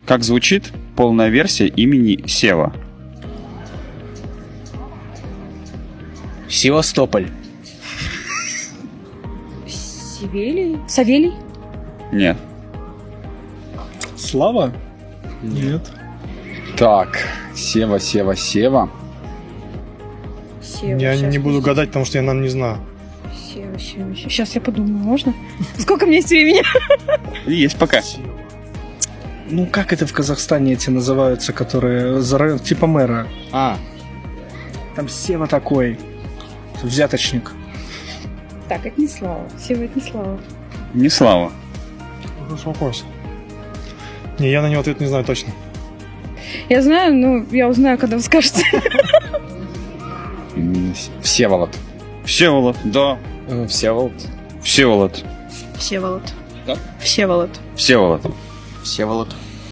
Как звучит полная версия имени Сева? Севастополь. Савелий? Савелий? Нет. Слава? Нет. Так, Сева. Сева, Я щас, не буду подожди. гадать, потому что я, наверное, не знаю. Сева. Сейчас я подумаю, можно? Сколько мне есть времени? Есть пока. Ну, как это в Казахстане эти называются, которые типа мэра? Там Сева такой. Взяточник. Так, это не Слава. Сева, это не Слава. Не Слава. Хороший вопрос. Не, я на него ответ не знаю точно. Я знаю, ну, я узнаю, когда вы скажете. Всеволод. Всеволод. Да. Всеволод. Всеволод. Всеволод. Да? Всеволод. Всеволод. Всеволод.